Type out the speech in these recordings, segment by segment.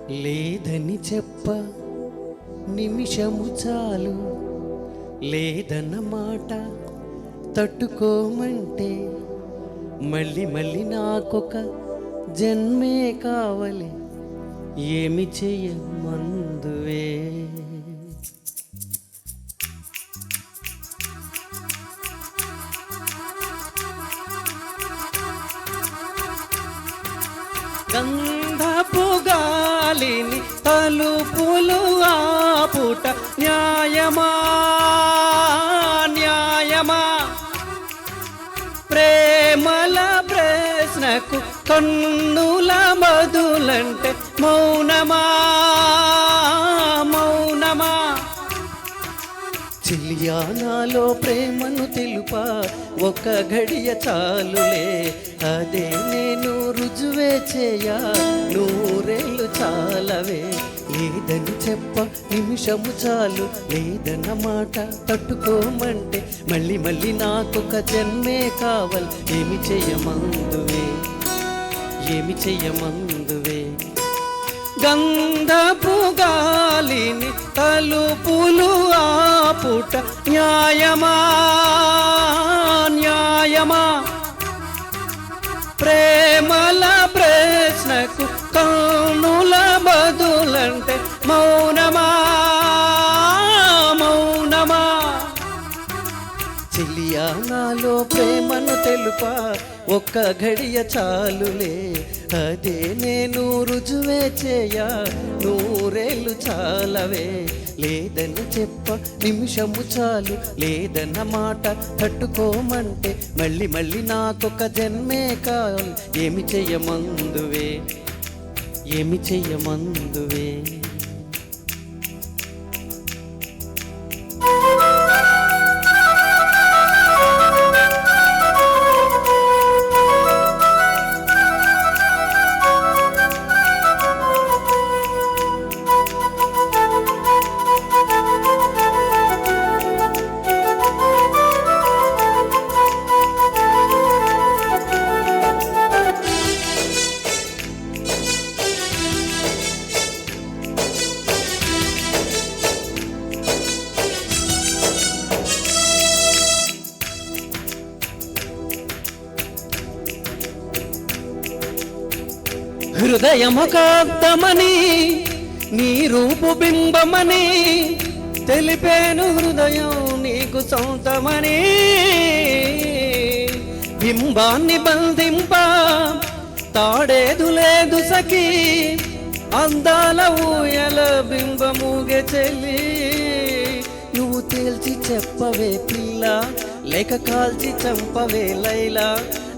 లేదని చెప్ప నిమిషము చాలు, లేదన్న మాట తట్టుకోమంటే మళ్ళీ మళ్ళీ నాకొక జన్మే కావాలి, ఏమి చెయ్యమందువే. గంధపు గాలిని తలుపులు ఆపుట న్యాయమా న్యాయమా, ప్రేమల ప్రశ్నకు కన్నుల బదులంటే మౌనమా మౌనమా. చిలియానాలో ప్రేమను తెలుపా ఒక గడియ చాలులే, అదే నేను రుజువే చేయా నూరేళ్ళు చాలవే. లేదని చెప్ప నిమిషము చాలు, లేదన్న మాట తట్టుకోమంటే మళ్ళీ మళ్ళీ నాకొక జన్మే కావాలి, ఏమి చెయ్యమందువే ఏమి చెయ్యమందువే. గంధపు గాలిని తలుపులు ఆపుట న్యాయమా న్యాయమా, ప్రేమల ప్రశ్నకు కన్నుల బదులంటే మౌనమా మౌనమా. చెలియా నాలో ప్రేమను తెలుపా ఒక్క గడియ చాలులే, అదే నేను రుజువే చేయా నూరేళ్ళు చాలవే. లేదని చెప్ప నిమిషము చాలు, లేదన్న మాట తట్టుకోమంటే మళ్ళీ మళ్ళీ నాకొక జన్మే కావాలి, ఏమి చెయ్యమందువే ఏమి చెయ్యమందువే. హృదయముఖాబ్దమని నీ రూపు బింబమని తెలిపేను, హృదయం నీకు సొంతమని. బింబాన్ని బంధింప తాడేదు లేదు సఖీ, అందాల ఊయల బింబముగే చెల్లి. నువ్వు తేల్చి చెప్పవే పిల్ల, లేక కాల్చి చంపవే లైలా.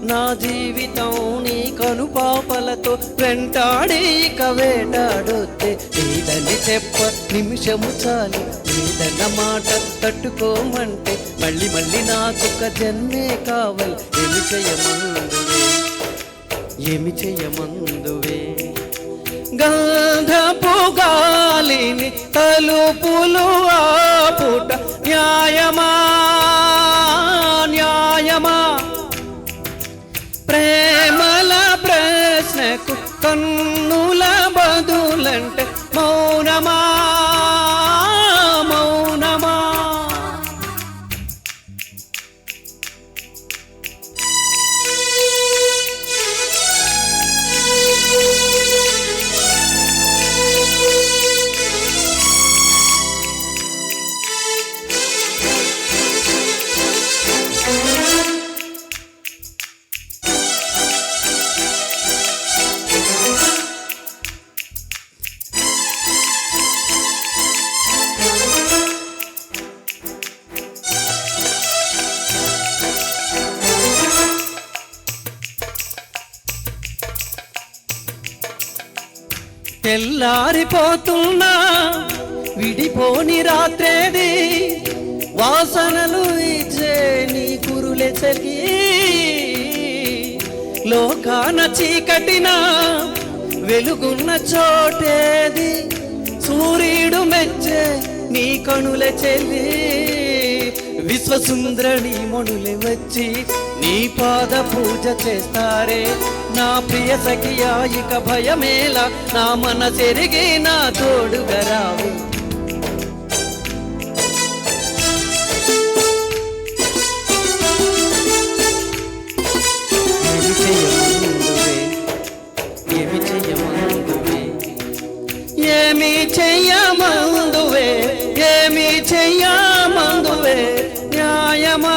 నా జీవితం నీ కనుపాపలతో వెంటాడి ఇక వేటాడొద్దే. లేదని చెప్ప నిమిషము చాలు, లేదన్న మాట తట్టుకోమంటే మళ్ళీ మళ్ళీ నాకొక జన్మే కావాలి, ఏమి చెయ్యమందువే ఏమి చెయ్యమందువే. గంధపు గాలిని తలుపులు ఆపుట న్యాయమా న్యాయమా, ప్రేమల ప్రశ్నకు కన్నుల బదులంటే మౌనమా మౌనమా. తెల్లారిపోతున్నా విడిపోని రాత్రేది, వాసనలు ఇచ్చే నీ కురులే చలి. లోకాన చీకటిన వెలుగున్న చోటేది, సూర్యుడు మెచ్చే నీ కనుల చెల్లి. విశ్వసుందరణి మణులే వచ్చి నీ పాద పూజ చేస్తారే, నా ప్రియ సఖియా ఇక భయమేలా నా మనసెరిగి నా తోడుగా రావు ఏమి చెయ్యమందువే న్యాయమా